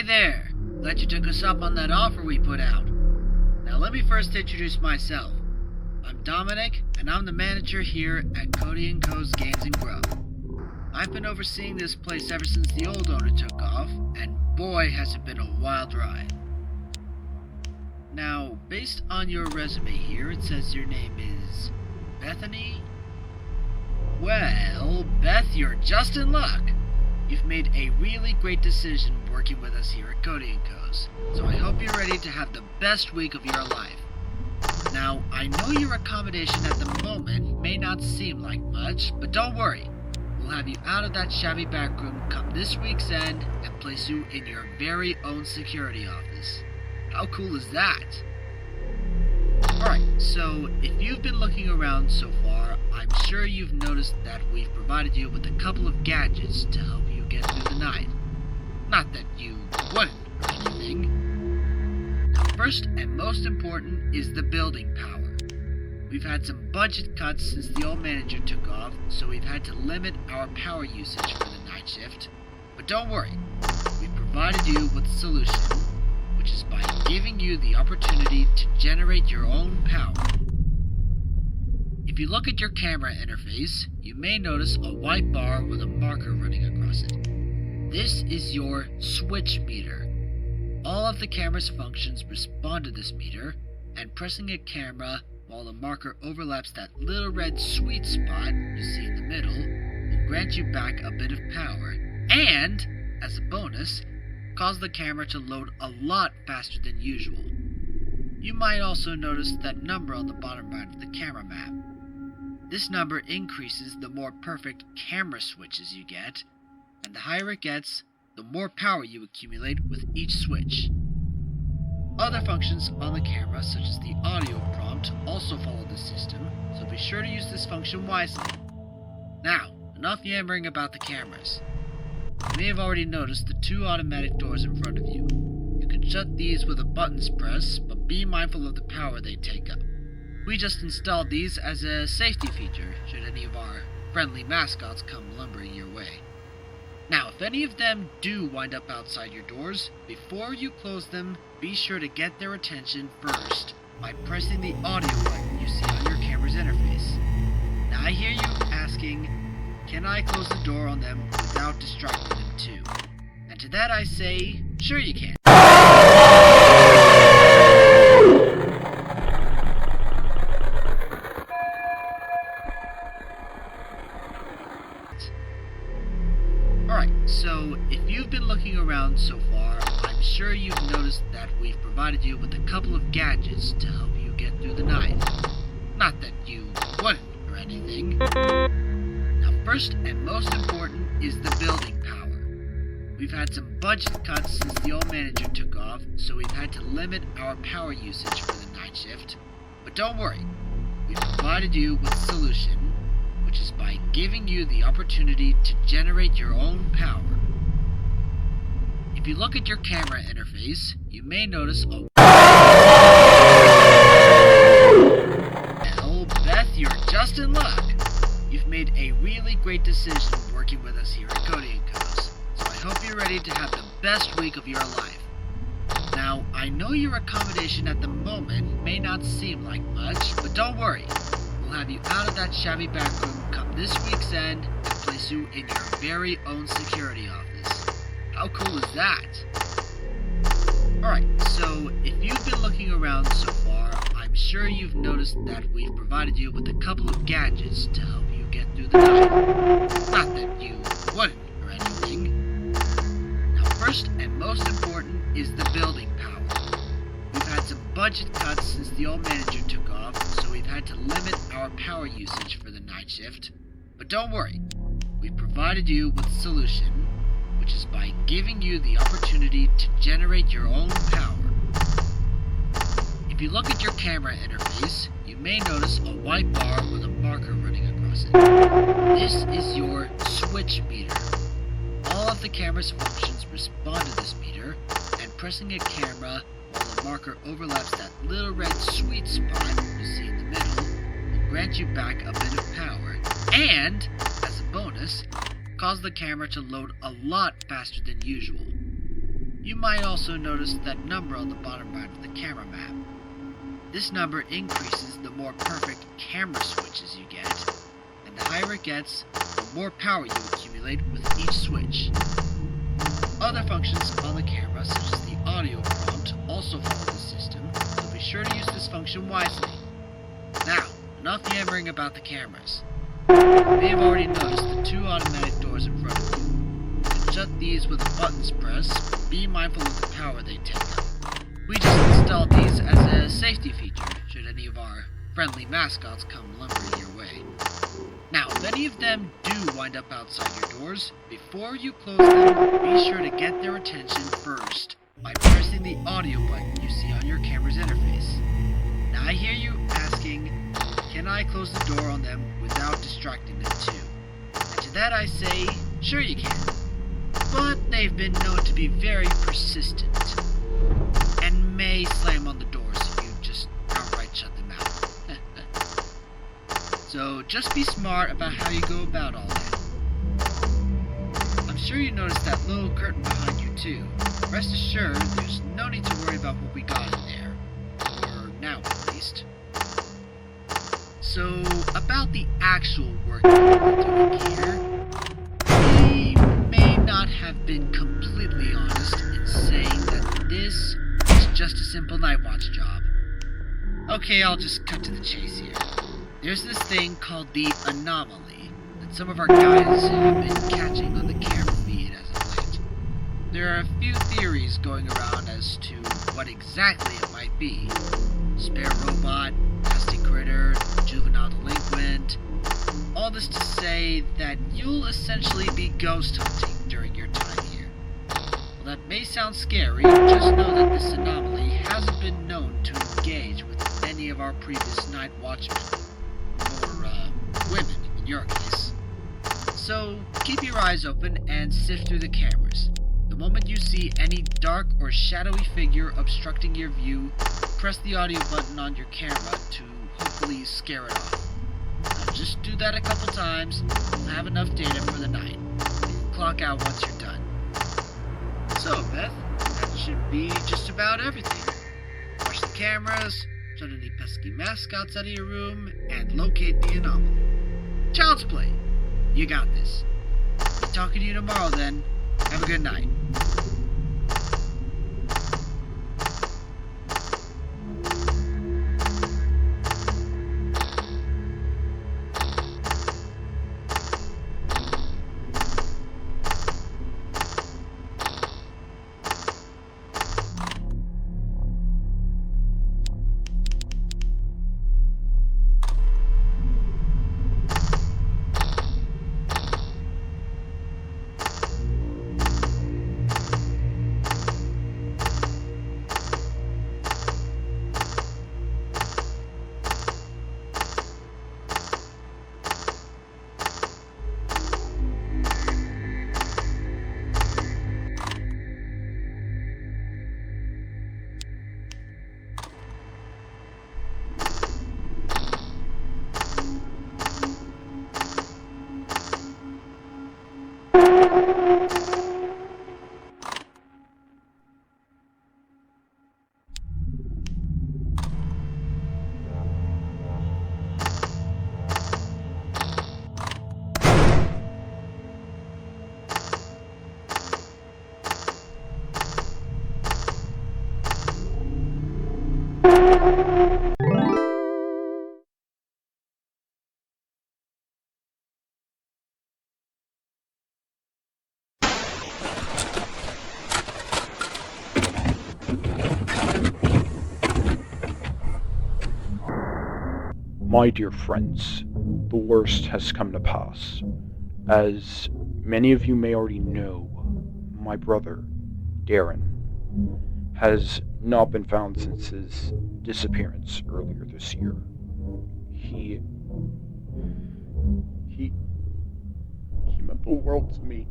there! Glad you took us up on that offer we put out. Now let me first introduce myself. I'm Dominic, and I'm the manager here at Cody & Co.'s Games & Grow. I've been overseeing this place ever since the old owner took off, and boy has it been a wild ride. Now, based on your resume here, it says your name is Bethany? Well, Beth, you're just in luck. You've made a really great decision working with us here at Cody & Co.'s, so I hope you're ready to have the best week of your life. Now, I know your accommodation at the moment may not seem like much, but don't worry. We'll have you out of that shabby back room come this week's end and place you in your very own security office. How cool is that? Alright, so if you've been looking around so far, I'm sure you've noticed that we've provided you with a couple of gadgets to help you get through the night. Not that you wouldn't or anything. Now, first and most important is the building power. We've had some budget cuts since the old manager took off, so we've had to limit our power usage for the night shift. But don't worry, we've provided you with a solution, which is by giving you the opportunity to generate your own power. If you look at your camera interface, you may notice a white bar with a marker running across it. This is your switch meter. All of the camera's functions respond to this meter, and pressing a camera while the marker overlaps that little red sweet spot you see in the middle will grant you back a bit of power, and, as a bonus, cause the camera to load a lot faster than usual. You might also notice that number on the bottom right of the camera map. This number increases the more perfect camera switches you get, and the higher it gets, the more power you accumulate with each switch. Other functions on the camera, such as the audio prompt, also follow this system, so be sure to use this function wisely. Now, enough yammering about the cameras. You may have already noticed the two automatic doors in front of you. You can shut these with a buttons press, but be mindful of the power they take up. We just installed these as a safety feature, should any of our friendly mascots come lumbering your way. Now, if any of them do wind up outside your doors, before you close them, be sure to get their attention first by pressing the audio button you see on your camera's interface. Now I hear you asking, can I close the door on them without distracting them too? And to that I say, sure you can. Alright, so if you've been looking around so far, I'm sure you've noticed that we've provided you with a couple of gadgets to help you get through the night. Not that you wouldn't or anything. Now, first and most important is the building power. We've had some budget cuts since the old manager took off, so we've had to limit our power usage for the night shift. But don't worry, we've provided you with a solution, which is by giving you the opportunity to generate your own power. If you look at your camera interface, you may notice a... Well, Beth, you're just in luck. You've made a really great decision working with us here at Cody & Co.'s, so I hope you're ready to have the best week of your life. Now, I know your accommodation at the moment may not seem like much, but don't worry. We'll have you out of that shabby back room come this week's end and place you in your very own security office. How cool is that? Alright, so if you've been looking around so far, I'm sure you've noticed that we've provided you with a couple of gadgets to help you get through the night. Not that you wouldn't or anything. Now, first and most important is the building power. We've had some budget cuts since the old manager took off, so we've had to limit our power usage for the night shift. But don't worry, we've provided you with a solution, which is by giving you the opportunity to generate your own power. If you look at your camera interface, you may notice a white bar with a marker running across it. This is your switch meter. All of the camera's functions respond to this meter, and pressing a camera while the marker overlaps that little red sweet spot you see in the middle will grant you back a bit of power, and, as a bonus, cause the camera to load a lot faster than usual. You might also notice that number on the bottom right of the camera map. This number increases the more perfect camera switches you get, and the higher it gets, the more power you accumulate with each switch. Other functions on the camera, such as the audio prompt, also follow the system, so be sure to use this function wisely. Now, enough yammering about the cameras. You may have already noticed the two automatic doors in front of you. You can shut these with a buttons press, but be mindful of the power they take up. We just installed these as a safety feature, should any of our friendly mascots come lumbering your way. Now, if any of them do wind up outside your doors, before you close them, be sure to get their attention first by pressing the audio button you see on your camera's interface. Now I hear you asking, can I close the door on them without distracting them too? And to that I say, sure you can. But they've been known to be very persistent, and may slam on the doors if you just outright shut them out. So just be smart about how you go about all that. I'm sure you noticed that little curtain behind you too. Rest assured, there's no need to worry about what we got in there. For now, at least. So, about the actual work that we're doing here, we may not have been completely honest in saying that this is just a simple night watch job. Okay, I'll just cut to the chase here. There's this thing called the anomaly that some of our guys have been catching on the camera feed as of late. There are a few theories going around as to what exactly it might be. Spare robot, nasty critter, juvenile delinquent. All this to say that you'll essentially be ghost hunting during your time here. Well, that may sound scary, just know that this anomaly hasn't been known to engage with any of our previous night watchmen. Or, women, in your case. So, keep your eyes open and sift through the cameras. The moment you see any dark or shadowy figure obstructing your view, press the audio button on your camera to hopefully scare it off. Now just do that a couple times, we'll have enough data for the night. You can clock out once you're done. So, Beth, that should be just about everything. Watch the cameras, shut any pesky mascots out of your room, and locate the anomaly. Child's play. You got this. Be talking to you tomorrow then. Have a good night. My dear friends, the worst has come to pass. As many of you may already know, my brother, Darren, has not been found since his disappearance earlier this year. He meant the world to me,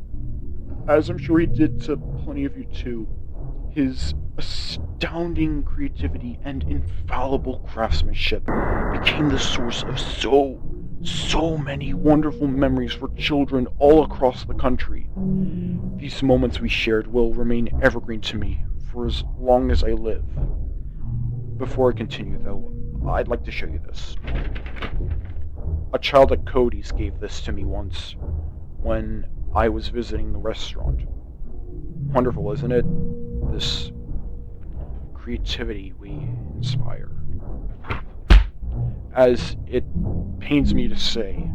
as I'm sure he did to plenty of you too. His astounding creativity and infallible craftsmanship became the source of so so many wonderful memories for children all across the country. These moments we shared will remain evergreen to me for as long as I live. Before I continue, though, I'd like to show you this. A child at Cody's gave this to me once when I was visiting the restaurant. Wonderful, isn't it? This creativity we inspire. As it pains me to say,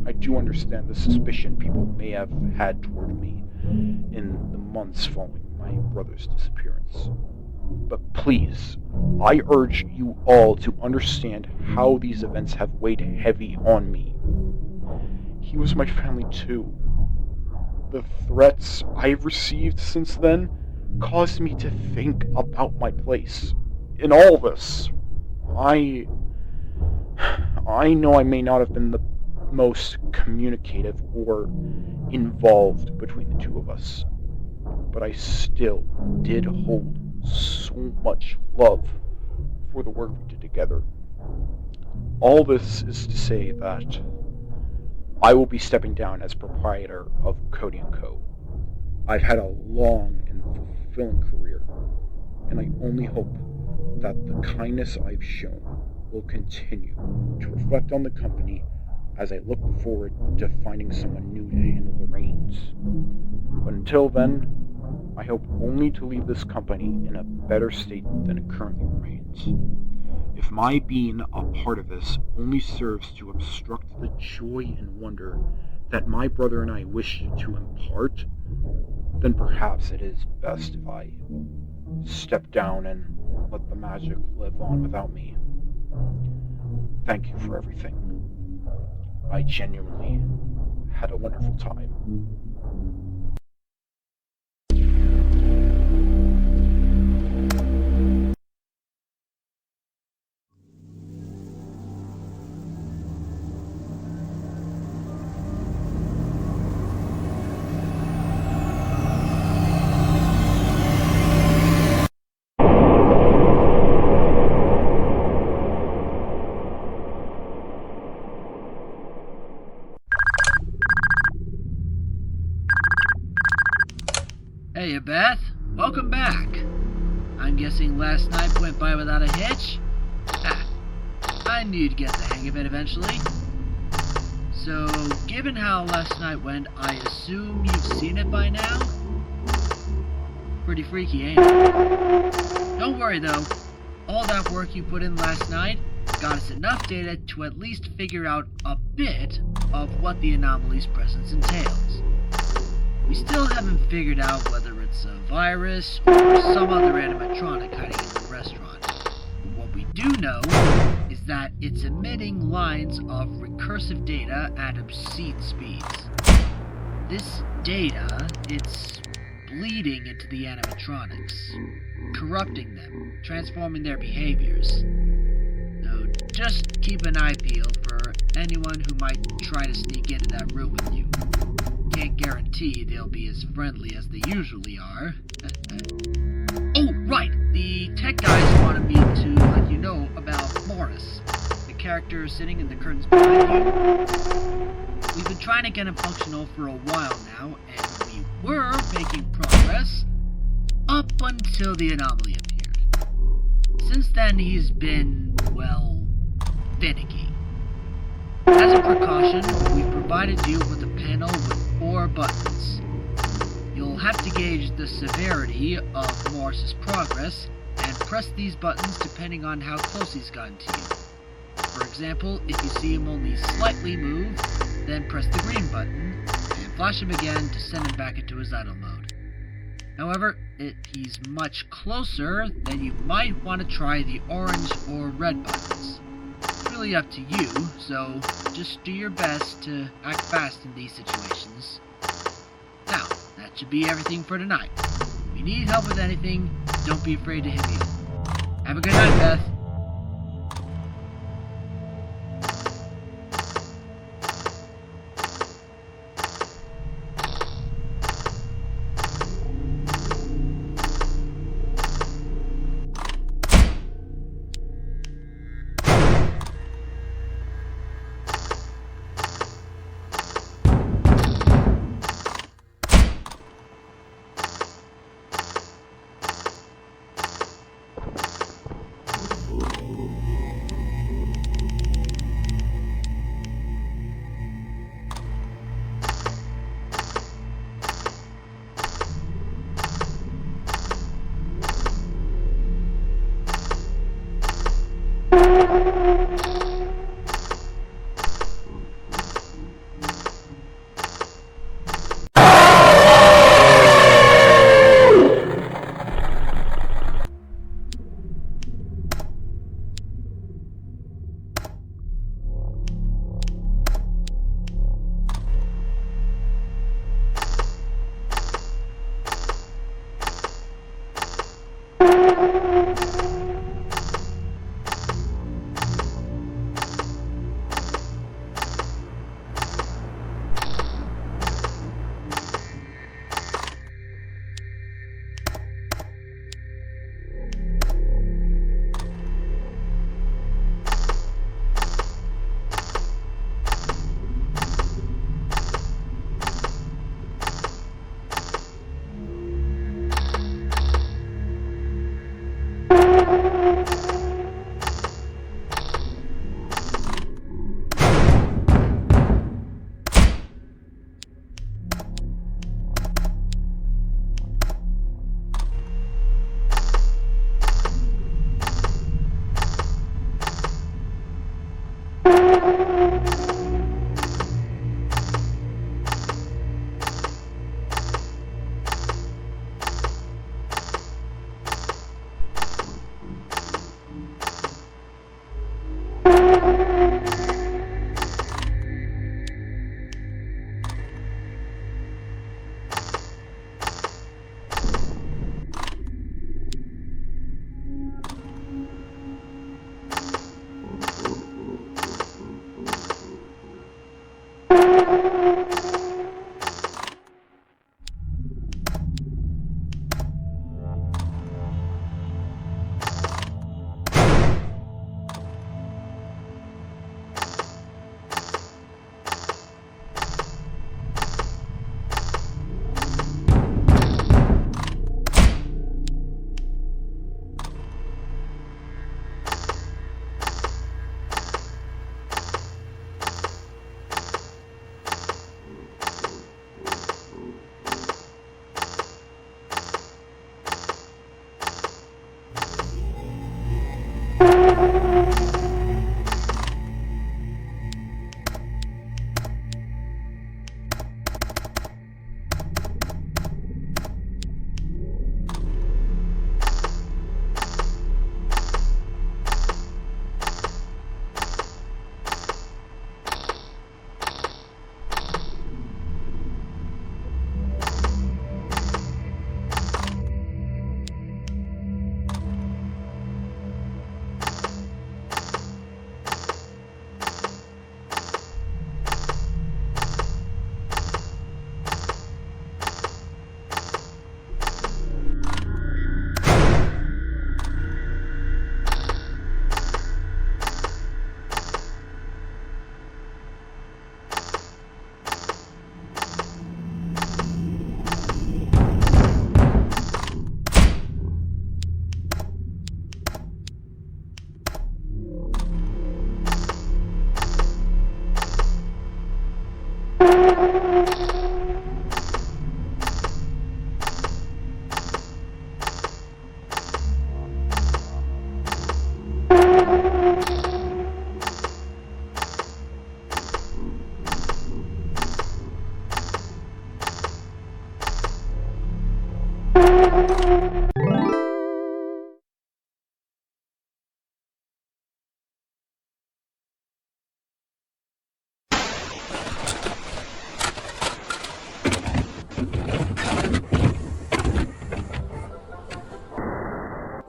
I do understand the suspicion people may have had toward me in the months following my brother's disappearance. But please, I urge you all to understand how these events have weighed heavy on me. He was my family too. The threats I've received since then caused me to think about my place in all this. I know I may not have been the most communicative or involved between the two of us, but I still did hold so much love for the work we did together. All this is to say that I will be stepping down as proprietor of Cody & Co. I've had a long and fulfilling career, and I only hope that the kindness I've shown will continue to reflect on the company as I look forward to finding someone new to handle the reins. But until then, I hope only to leave this company in a better state than it currently remains. If my being a part of this only serves to obstruct the joy and wonder that my brother and I wish to impart, then perhaps it is best if I step down and let the magic live on without me. Thank you for everything. I genuinely had a wonderful time. Hey, Beth. Welcome back. I'm guessing last night went by without a hitch? I knew you'd get the hang of it eventually. So, given how last night went, I assume you've seen it by now? Pretty freaky, ain't it? Don't worry though. All that work you put in last night got us enough data to at least figure out a bit of what the anomaly's presence entails. We still haven't figured out whether it's a virus or some other animatronic hiding in the restaurant. But what we do know is that it's emitting lines of recursive data at obscene speeds. This data, it's bleeding into the animatronics, corrupting them, transforming their behaviors. So just keep an eye peeled for anyone who might try to sneak into that room with you. Can't guarantee they'll be as friendly as they usually are. Oh, right! The tech guys wanted me to let you know about Morris, the character sitting in the curtains behind you. We've been trying to get him functional for a while now, and we were making progress up until the anomaly appeared. Since then, he's been, well, finicky. As a precaution, we've provided you with a panel with 4 buttons. You'll have to gauge the severity of Morris's progress and press these buttons depending on how close he's gotten to you. For example, if you see him only slightly move, then press the green button and flash him again to send him back into his idle mode. However, if he's much closer, then you might want to try the orange or red buttons. It's really up to you, so just do your best to act fast in these situations. Now, that should be everything for tonight. If you need help with anything, don't be afraid to hit me up. Have a good night, Beth.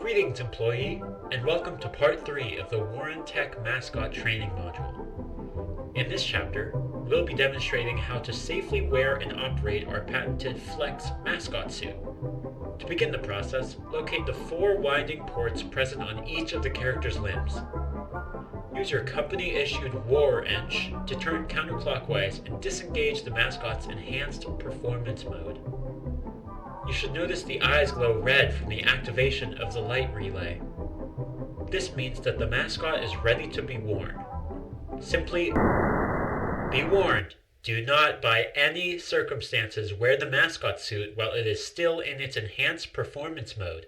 Greetings, employee, and welcome to Part 3 of the Warren Tech Mascot Training Module. In this chapter, we'll be demonstrating how to safely wear and operate our patented Flex mascot suit. To begin the process, locate the 4 winding ports present on each of the character's limbs. Use your company-issued war wrench to turn counterclockwise and disengage the mascot's enhanced performance mode. You should notice the eyes glow red from the activation of the light relay. This means that the mascot is ready to be worn. Simply be warned, do not by any circumstances wear the mascot suit while it is still in its enhanced performance mode.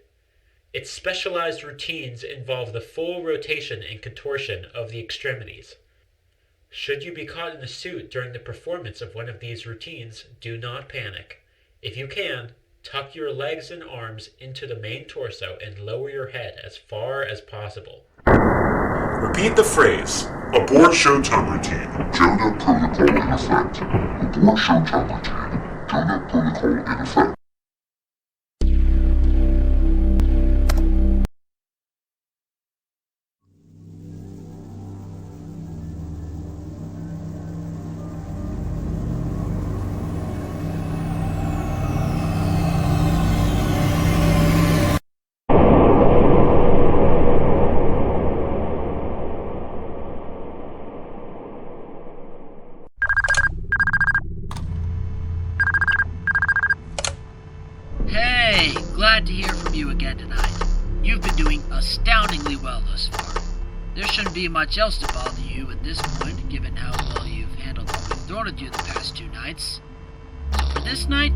Its specialized routines involve the full rotation and contortion of the extremities. Should you be caught in the suit during the performance of one of these routines, do not panic. If you can, tuck your legs and arms into the main torso and lower your head as far as possible. Repeat the phrase. Abort showtime routine. Jonah protocol in effect. Abort showtime routine. Jonah protocol in effect. Hey, glad to hear from you again tonight. You've been doing astoundingly well thus far. There shouldn't be much else to bother you at this point, given how well you've handled what we've thrown at you the past 2 nights. So for this night,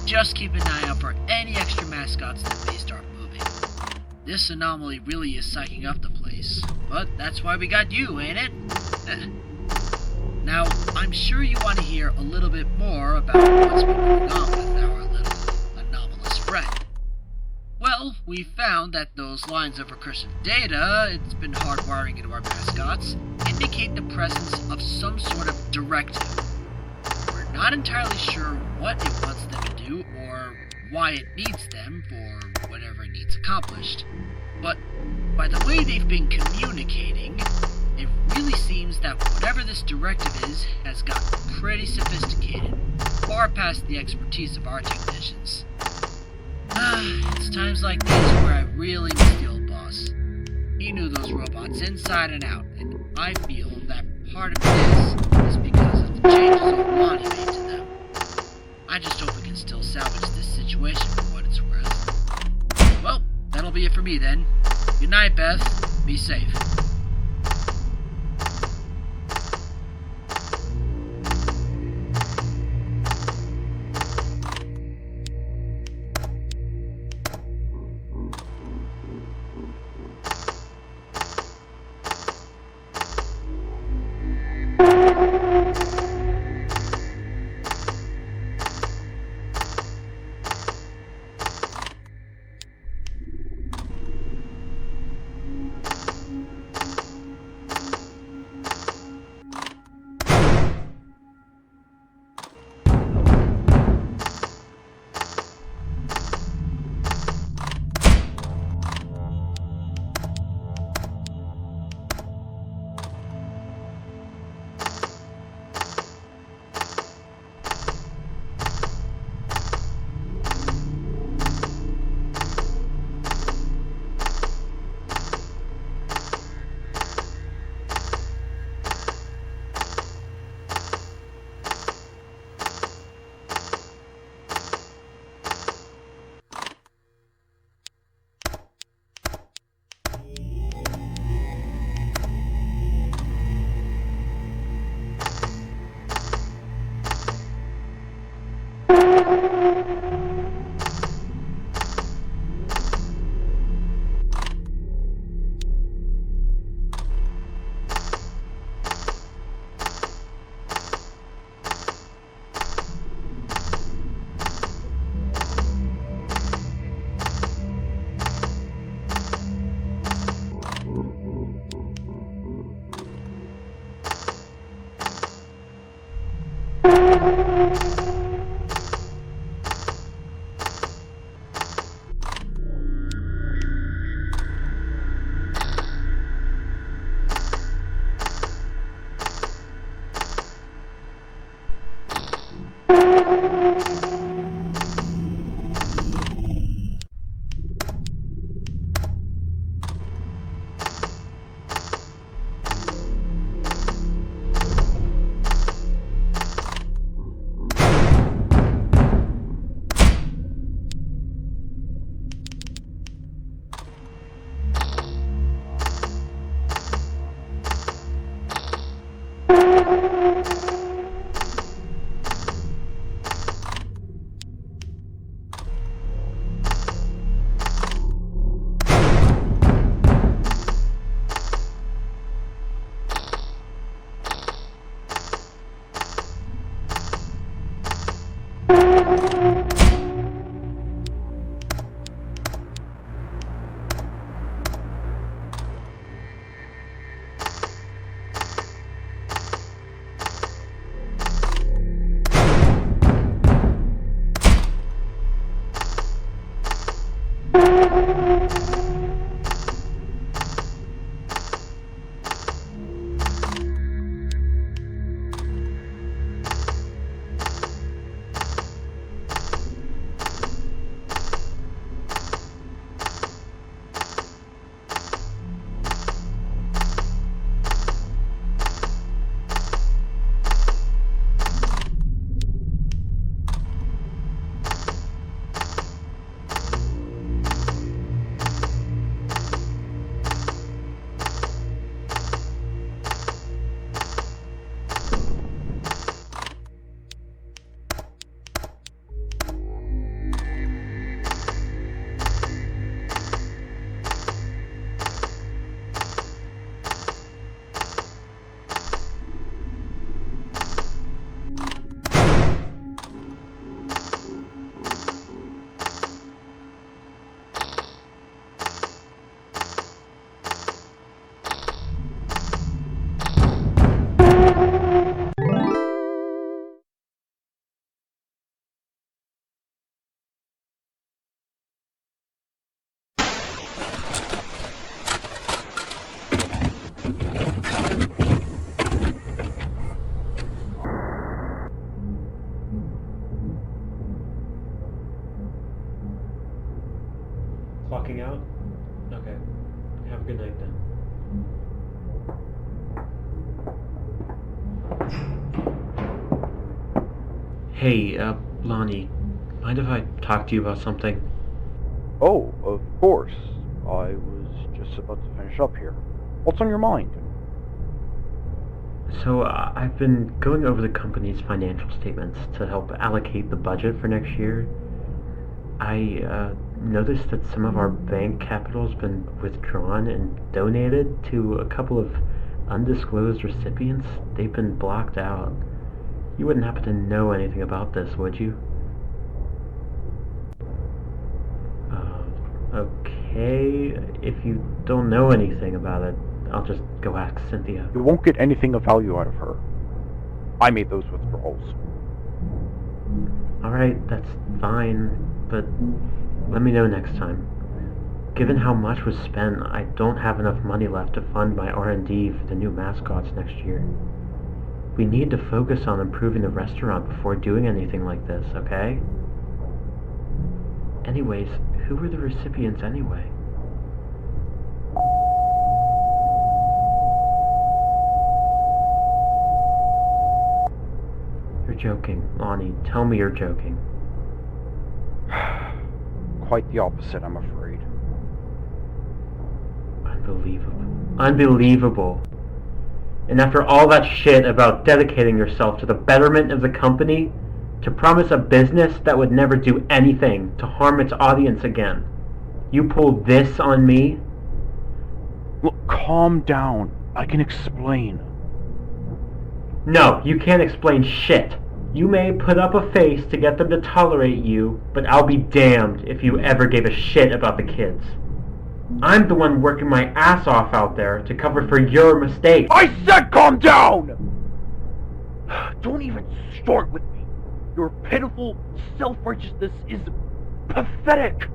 just keep an eye out for any extra mascots that may start moving. This anomaly really is psyching up the place, but that's why we got you, ain't it? Now, I'm sure you want to hear a little bit more about what's been going on with our little anomalous friend. Well, we found that those lines of recursive data it's been hardwiring into our mascots indicate the presence of some sort of directive. We're not entirely sure what it wants them to do or why it needs them for whatever it needs accomplished. But by the way they've been communicating, it really seems that whatever this directive is has gotten pretty sophisticated, far past the expertise of our technicians. It's times like this where I really miss the old boss. He knew those robots inside and out, and I feel that part of this is because of the changes old Lonnie made to them. I just hope we can still salvage this situation for what it's worth. Well, that'll be it for me then. Good night, Beth. Be safe. Clocking out? Okay. Have a good night then. Hey, Lonnie, mind if I talk to you about something? Oh, of course. I was just about to finish up here. What's on your mind? So, I've been going over the company's financial statements to help allocate the budget for next year. I noticed that some of our bank capital's been withdrawn and donated to a couple of undisclosed recipients. They've been blocked out. You wouldn't happen to know anything about this, would you? Okay. If you don't know anything about it, I'll just go ask Cynthia. You won't get anything of value out of her. I made those withdrawals. Alright, that's fine, but let me know next time. Given how much was spent, I don't have enough money left to fund my R&D for the new mascots next year. We need to focus on improving the restaurant before doing anything like this, okay? Anyways, who were the recipients anyway? You're joking, Lonnie. Tell me you're joking. Quite the opposite, I'm afraid. Unbelievable. Unbelievable. And after all that shit about dedicating yourself to the betterment of the company, to promise a business that would never do anything to harm its audience again. You pulled this on me? Look, calm down. I can explain. No, you can't explain shit. You may put up a face to get them to tolerate you, but I'll be damned if you ever gave a shit about the kids. I'm the one working my ass off out there to cover for your mistakes. I said calm down! Don't even start with me. Your pitiful self-righteousness is pathetic.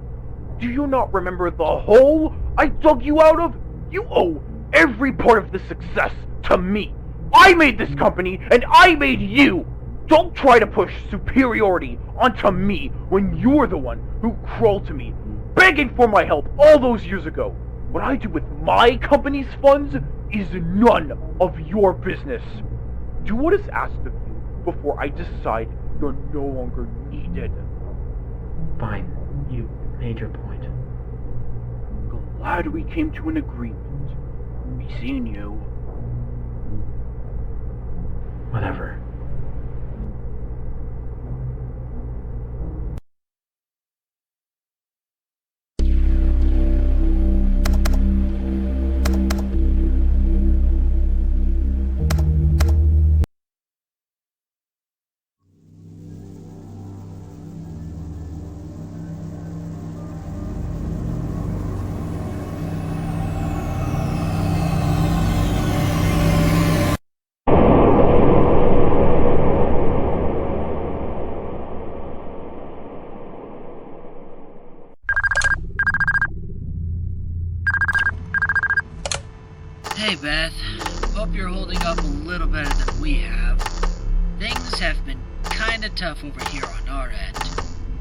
Do you not remember the hole I dug you out of? You owe every part of the success to me. I made this company, and I made you. Don't try to push superiority onto me when you're the one who crawled to me, begging for my help all those years ago. What I do with my company's funds is none of your business. Do what is asked of you before I decide you're no longer needed. Fine, you made your point. Glad we came to an agreement. Be seeing you. Whatever. Hey Beth, hope you're holding up a little better than we have. Things have been kinda tough over here on our end.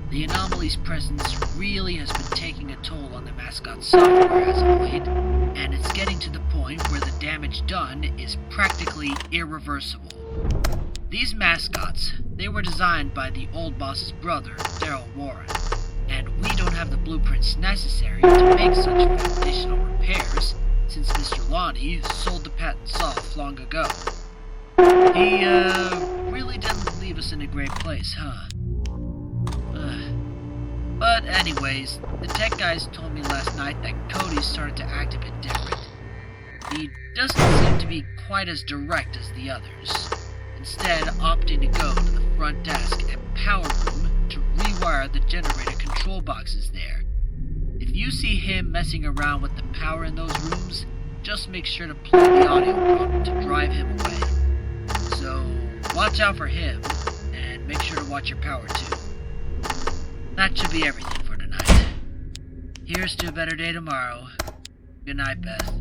The anomaly's presence really has been taking a toll on the mascot's software as of late, and it's getting to the point where the damage done is practically irreversible. These mascots, they were designed by the old boss's brother, Daryl Warren, and we don't have the blueprints necessary to make such foundational repairs, since Mr. Lonnie sold the patents off long ago. He, really didn't leave us in a great place, huh? But anyways, the tech guys told me last night that Cody started to act a bit different. He doesn't seem to be quite as direct as the others, instead opting to go to the front desk and power room to rewire the generator control boxes there. If you see him messing around with the power in those rooms, just make sure to plug the audio out to drive him away. So, watch out for him, and make sure to watch your power too. That should be everything for tonight. Here's to a better day tomorrow. Good night, Beth.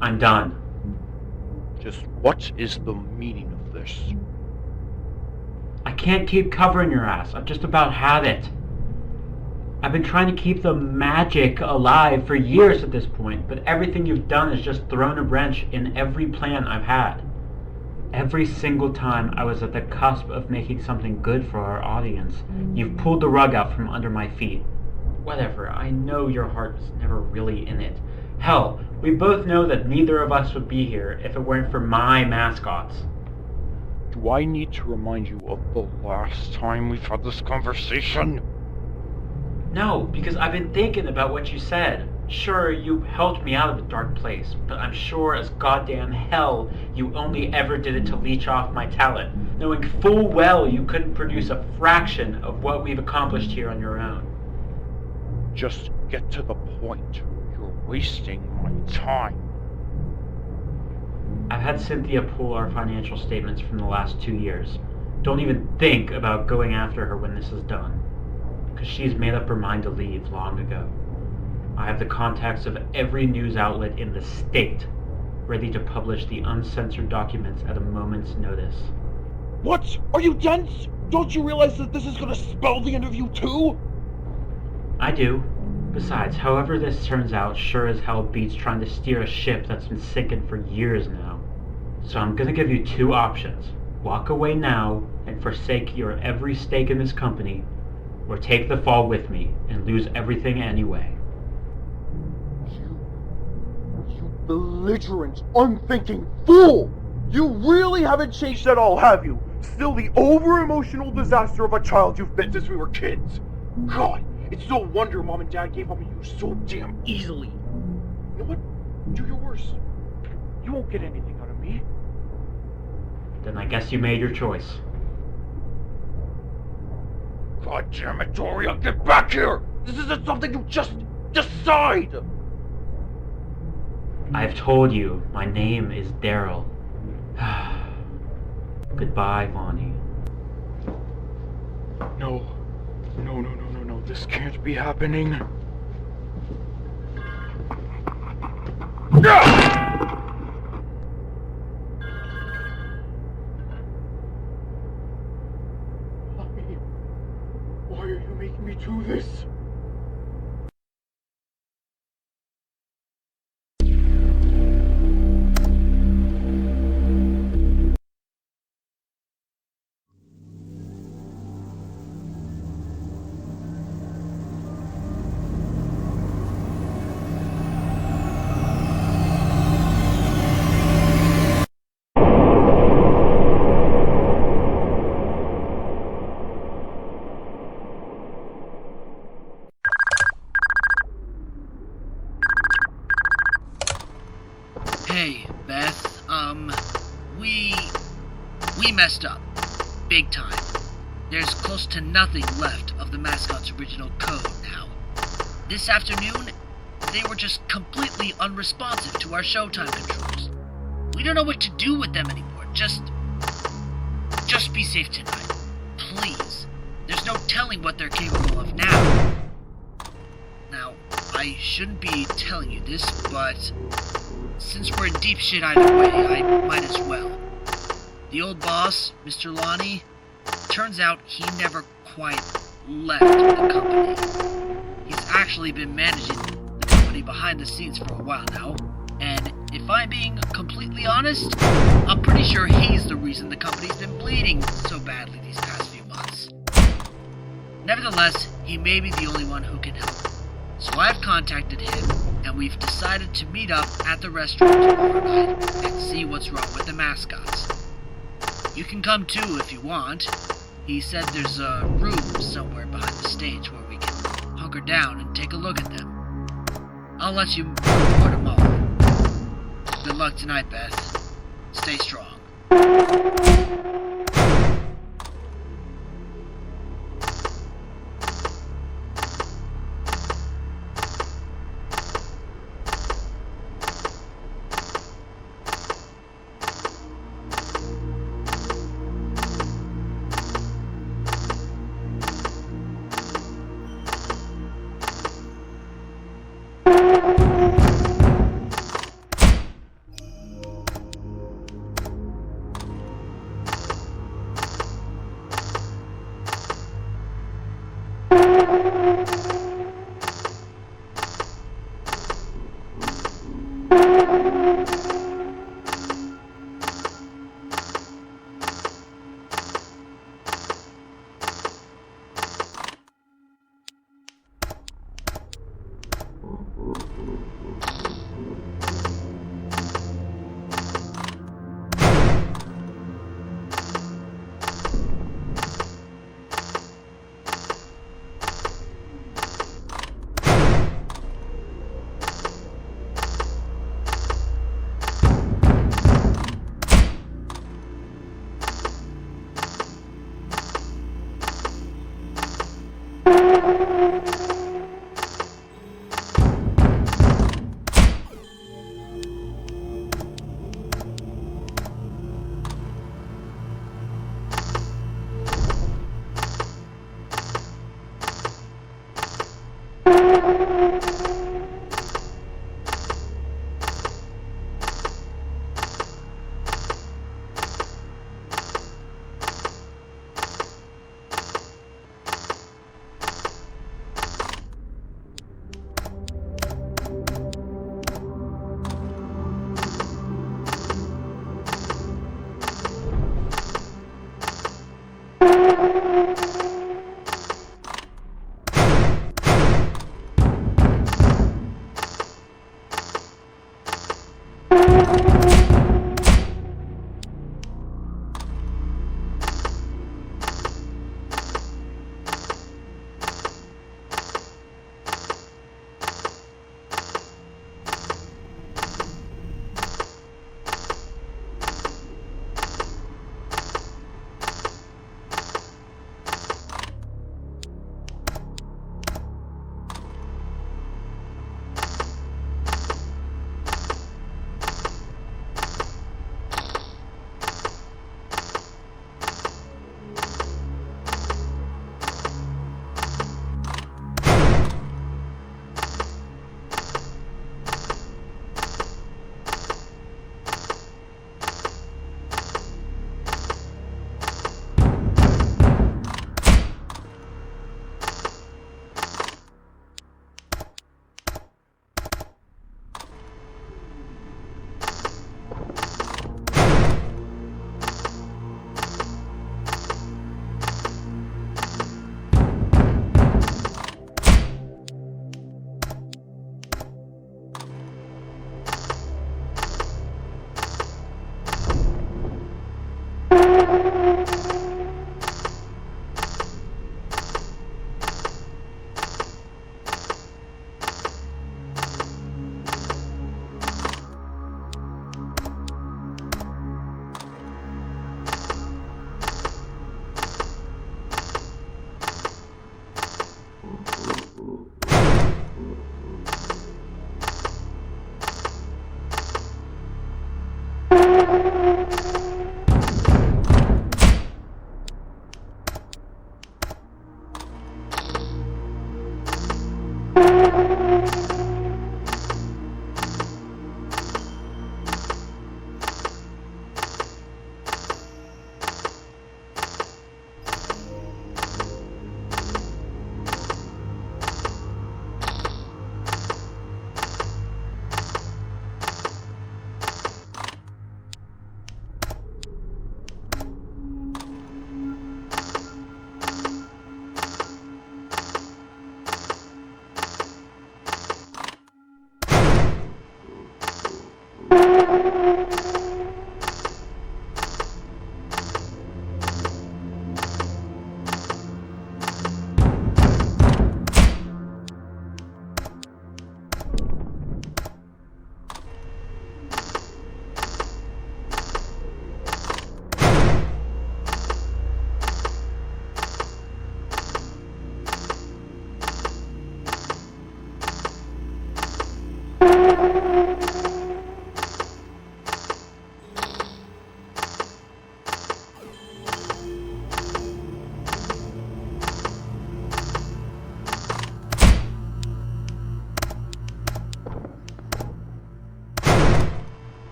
I'm done. Just what is the meaning of this? I can't keep covering your ass. I've just about had it. I've been trying to keep the magic alive for years at this point, but everything you've done has just thrown a wrench in every plan I've had. Every single time I was at the cusp of making something good for our audience, you've pulled the rug out from under my feet. Whatever, I know your heart was never really in it. Hell, we both know that neither of us would be here if it weren't for my mascots. Do I need to remind you of the last time we've had this conversation? No, because I've been thinking about what you said. Sure, you helped me out of a dark place, but I'm sure as goddamn hell you only ever did it to leech off my talent, knowing full well you couldn't produce a fraction of what we've accomplished here on your own. Just get to the point. You're wasting my time. I've had Cynthia pull our financial statements from the last 2 years. Don't even think about going after her when this is done, because she's made up her mind to leave long ago. I have the contacts of every news outlet in the state, ready to publish the uncensored documents at a moment's notice. What? Are you dense? Don't you realize that this is gonna spell the end of you too? I do. Besides, however this turns out sure as hell beats trying to steer a ship that's been sinking for years now. So I'm gonna give you 2 options. Walk away now and forsake your every stake in this company, or take the fall with me and lose everything anyway. You belligerent, unthinking fool! You really haven't changed at all, have you? Still the over-emotional disaster of a child you've been since we were kids. God, it's no wonder Mom and Dad gave up on you so damn easily. You know what? Do your worst. You won't get anything out of me. Then I guess you made your choice. God damn it, Doria, get back here! This isn't something you just decide! I've told you, my name is Daryl. Goodbye, Vonnie. No, this can't be happening. Why are you making me do this? we messed up. Big time. There's close to nothing left of the mascot's original code now. This afternoon, they were just completely unresponsive to our showtime controls. We don't know what to do with them anymore. Just be safe tonight. Please. There's no telling what they're capable of now. Now, I shouldn't be telling you this, but since we're in deep shit either way, I might as well. The old boss, Mr. Lonnie, turns out he never quite left the company. He's actually been managing the company behind the scenes for a while now, and if I'm being completely honest, I'm pretty sure he's the reason the company's been bleeding so badly these past few months. Nevertheless, he may be the only one who can help. So I've contacted him, and we've decided to meet up at the restaurant tomorrow night and see what's wrong with the mascots. You can come too if you want. He said there's a room somewhere behind the stage where we can hunker down and take a look at them. I'll let you report tomorrow. Good luck tonight, Beth. Stay strong.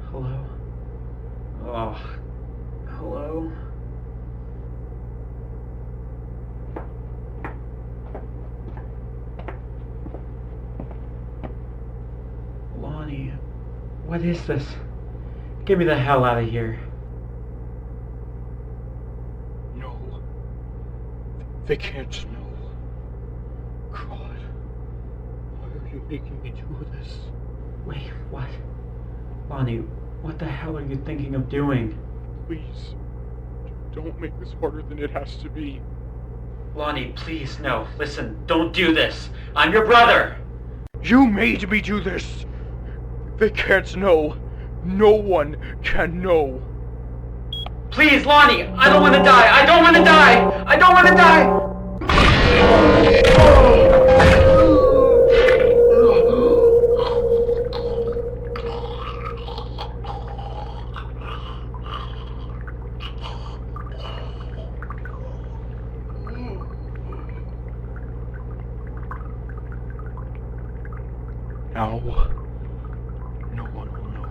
Hello? Oh, hello? Lonnie, what is this? Get me the hell out of here. No. They can't know. God. Why are you making me do this? Wait, what? Lonnie, what the hell are you thinking of doing? Please. Don't make this harder than it has to be. Lonnie, please, no. Listen, don't do this. I'm your brother! You made me do this! They can't know. No one can know. Please, Lonnie! I don't want to die! I don't want to die! I don't want to die! Now, no one will know.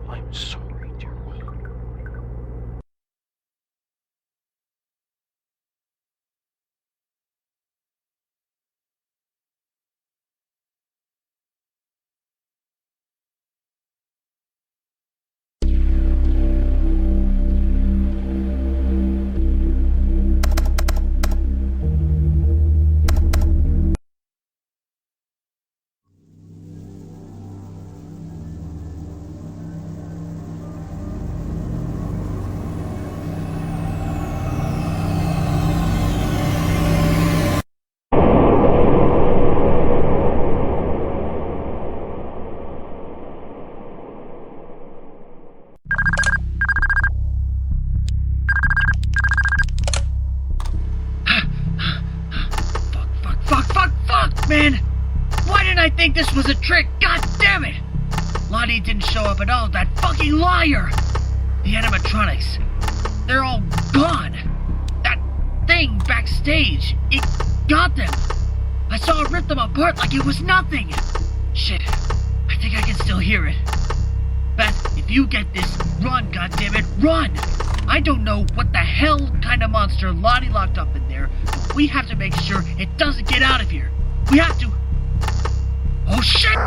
I'm sorry, dear one. Man! Why didn't I think this was a trick? God damn it! Lonnie didn't show up at all, that fucking liar! The animatronics, they're all gone! That thing backstage, it got them! I saw it rip them apart like it was nothing! Shit, I think I can still hear it. Beth, if you get this, run, goddammit, run! I don't know what the hell kind of monster Lonnie locked up in there, but we have to make sure it doesn't get out of here. We have to... Oh shit!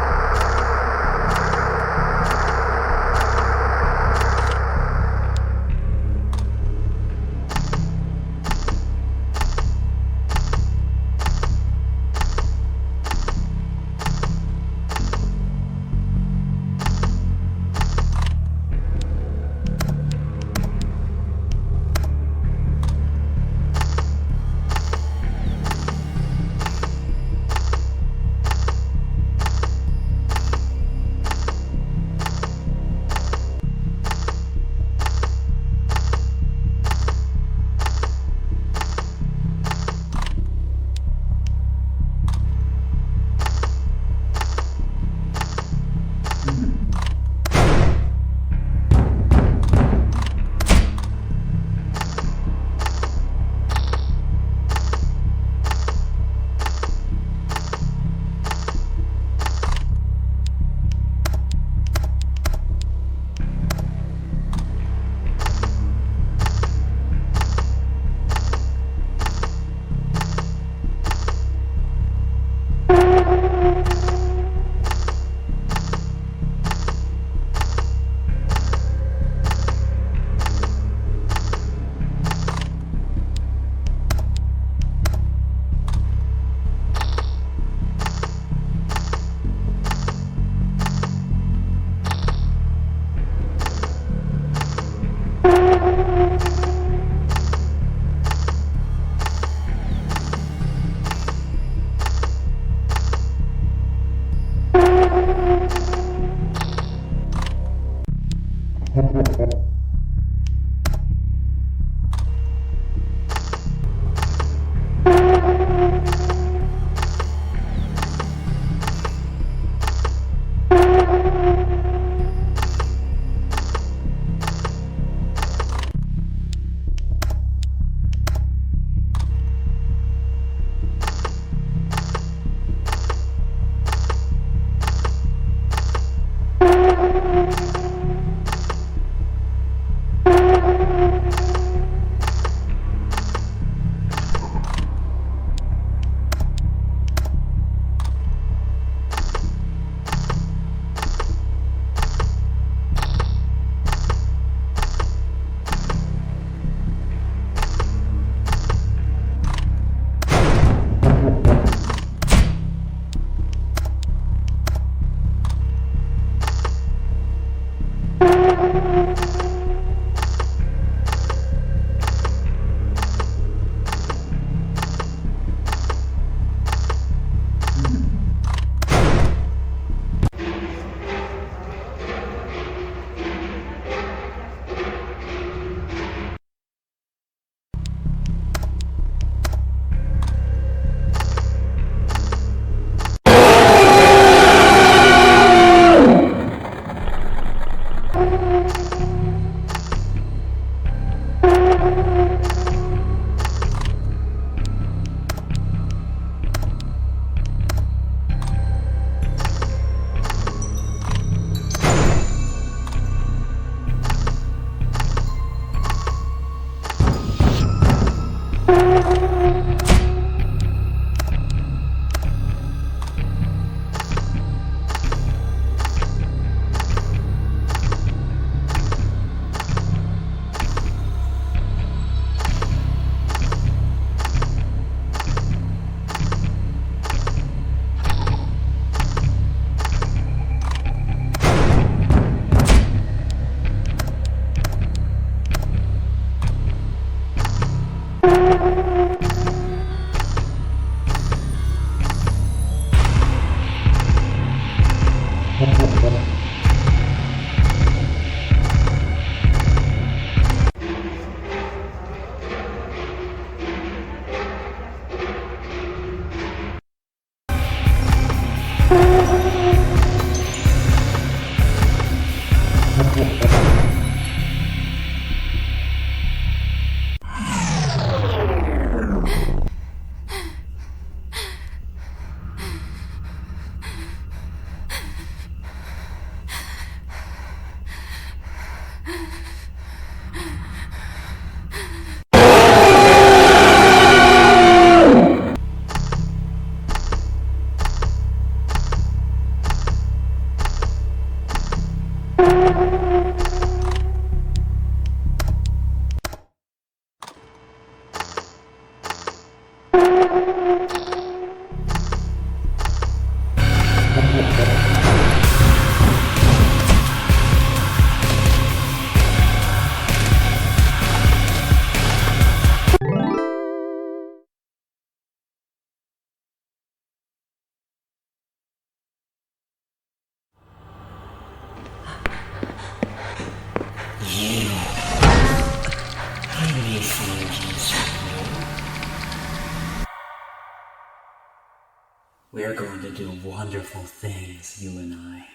We are going to do wonderful things, you and I.